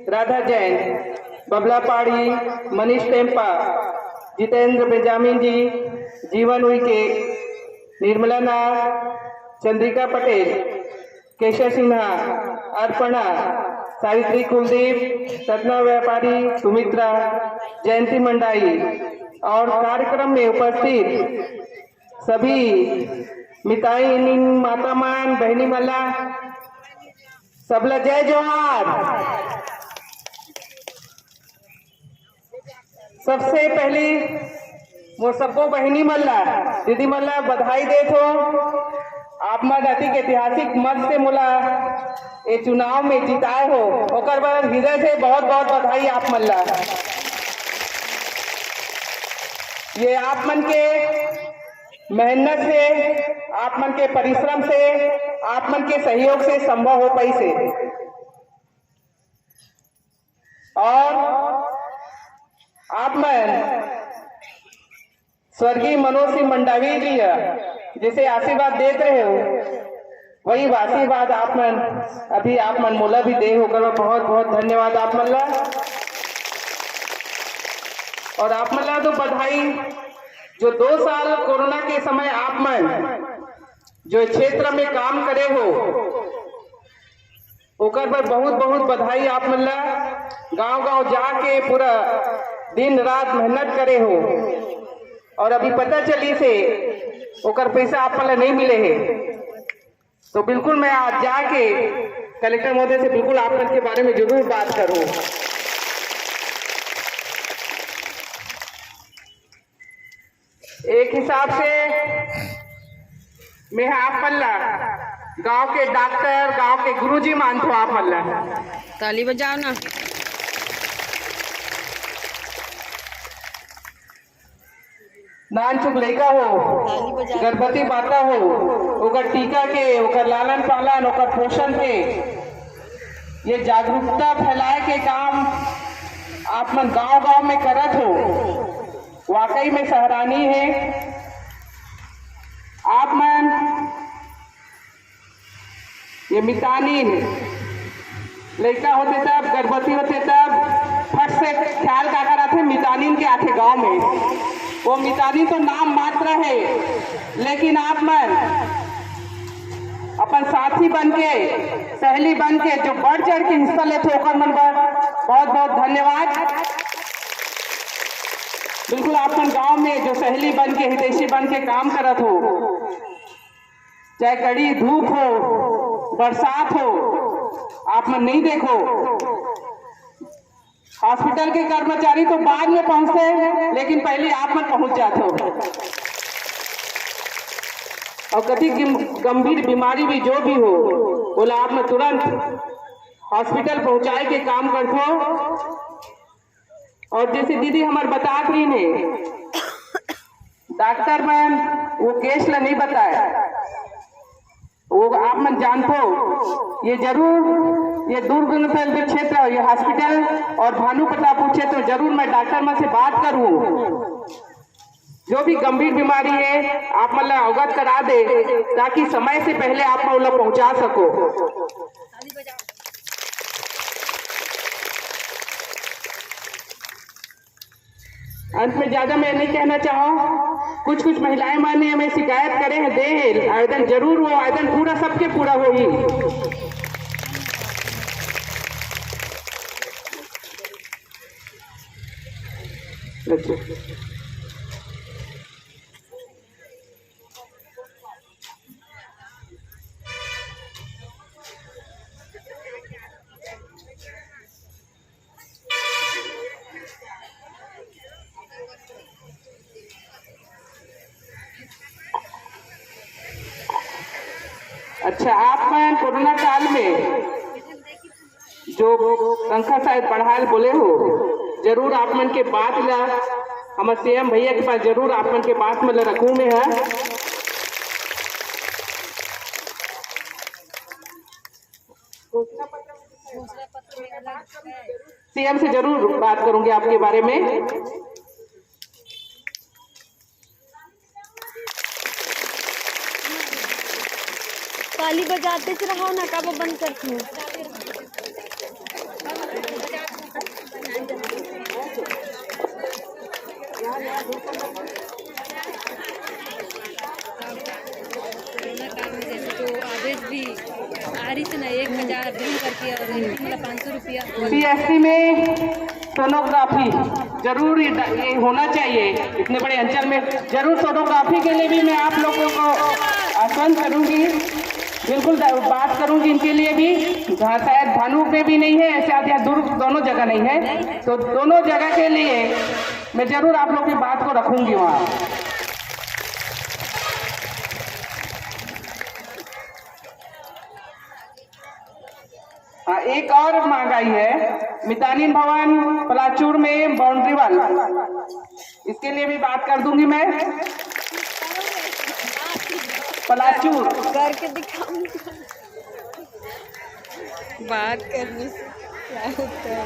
राधा जैन, बबला पाड़ी, Manish Tampa, Jitendra Benjamin जी, जीवन उइके, निर्मला नाग, चंद्रिका पटेल, केशव सिन्हा, अर्पणा, सावित्री कुलदीप, सतना व्यापारी, सुमित्रा, जयंती मंडाई और कार्यक्रम में उपस्थित सभी मिताई माता मान बहनी मल्ला सबला जय जोहार। सबसे पहली वो सबको बहनी मल्ला दीदी मल्ला बधाई देत हो। आप मन अति ऐतिहासिक मत से मोला ये चुनाव में जिताए हो, ओकर बाद हृदय से बहुत बहुत बधाई आप मल्ला। ये आप मन के मेहनत से, आप मन के परिश्रम से, आप मन के सहयोग से संभव हो पाई से। और आप मन स्वर्गीय मनोज सिंह मंडावी जी जैसे आशीर्वाद देते रहे हो, वही आशीर्वाद आप मन अभी आप मन मोला भी दे होकर बहुत बहुत धन्यवाद आप मन ला। और आप मन ला तो बधाई जो 2 साल कोरोना के समय आप मन जो क्षेत्र में काम करे हो ओकर पर बहुत बहुत बधाई आप मन ला। गांव-गांव जाके पूरा दिन रात मेहनत करे हो और अभी पता चली से ओकर पैसा आप मन ला नहीं मिले है, तो बिल्कुल मैं आज जाके कलेक्टर महोदय से बिल्कुल आप मन के बारे में जरूर बात करूं। एक हिसाब से मैं आप मल्ला गांव के डॉक्टर, गांव के गुरुजी मानतो आप मल्ला। ताली बजाओ ना। नान चुक लड़का हो, गर्भवती माता हो, ओकर टीका के, ओकर लालन पालन, ओकर पोषण के ये जागरूकता फैलाए के काम आप मन गांव-गांव में करत हो, वाकई में सराहनीय है। आप मन ये मितानीन लड़का होते तब, गर्भवती होते तब फट से ख्याल का कर आते मितानीन के आते गांव में। वो मितानीन तो नाम मात्र है, लेकिन आप मन अपन साथी बन के, सहेली बन के जो बढ़ चढ़ के हिस्सा लेते हो ओकर मन बहुत बहुत धन्यवाद। बिल्कुल आप मन गांव में जो सहेली बन के, हितैषी बन के काम करत हो, चाहे कड़ी धूप हो, बरसात हो, आप मन नहीं देखो। हॉस्पिटल के कर्मचारी तो बाद में पहुंचते, लेकिन पहले आप मन पहुंच जाते हो। और कभी गंभीर बीमारी भी जो भी हो बोला आप में तुरंत हॉस्पिटल पहुंचाए के काम करते हो। और जैसे दीदी हमारे बता रही ने, डॉक्टर मैम वो केस ला नहीं बताया, वो आप मन जानते ये जरूर ये दुर्ग क्षेत्र, ये हॉस्पिटल और भानु प्रतापपुर क्षेत्र जरूर मैं डॉक्टर में से बात करूं। जो भी गंभीर बीमारी है आप मन अवगत करा दे, ताकि समय से पहले आप मन पहुंचा सको। अंत में ज्यादा मैं नहीं कहना चाहूँ। कुछ कुछ महिलाएं माने हमें शिकायत करे हैं, दे आवेदन जरूर, वो आवेदन पूरा सबके पूरा हो ही। अच्छा, आप मैं कोरोना काल में जो पंखा शायद पढ़ाल बोले हो, जरूर आप मन के बात ला हमारे सीएम भैया के पास जरूर आप मन के बात में रखूं में है। सीएम से जरूर बात करूंगी आपके बारे में। ताली बजाते रहो ना, कब बंद करती हूँ। कोरोना काल में जैसे जो आदेश भी आ रही थी ना 1000 दिन करके और मतलब 500 रुपया CSC में सोनोग्राफी जरूर ये होना चाहिए। इतने बड़े अंचल में जरूर सोनोग्राफी के लिए भी मैं आप लोगों को आश्वस्त करूंगी, बिल्कुल बात करूंगी इनके लिए भी। जहाँ शायद भानु में भी नहीं है ऐसे या दुर्ग दोनों जगह नहीं है, तो दोनों जगह के लिए मैं जरूर आप लोगों की बात को रखूंगी वहाँ। हाँ, एक और मांग आई है मितानिन भवन पलाचूर में बाउंड्री वाल, इसके लिए भी बात कर दूंगी मैं। पलाचूर करके दिखाऊंगी बात करने से क्या होता है।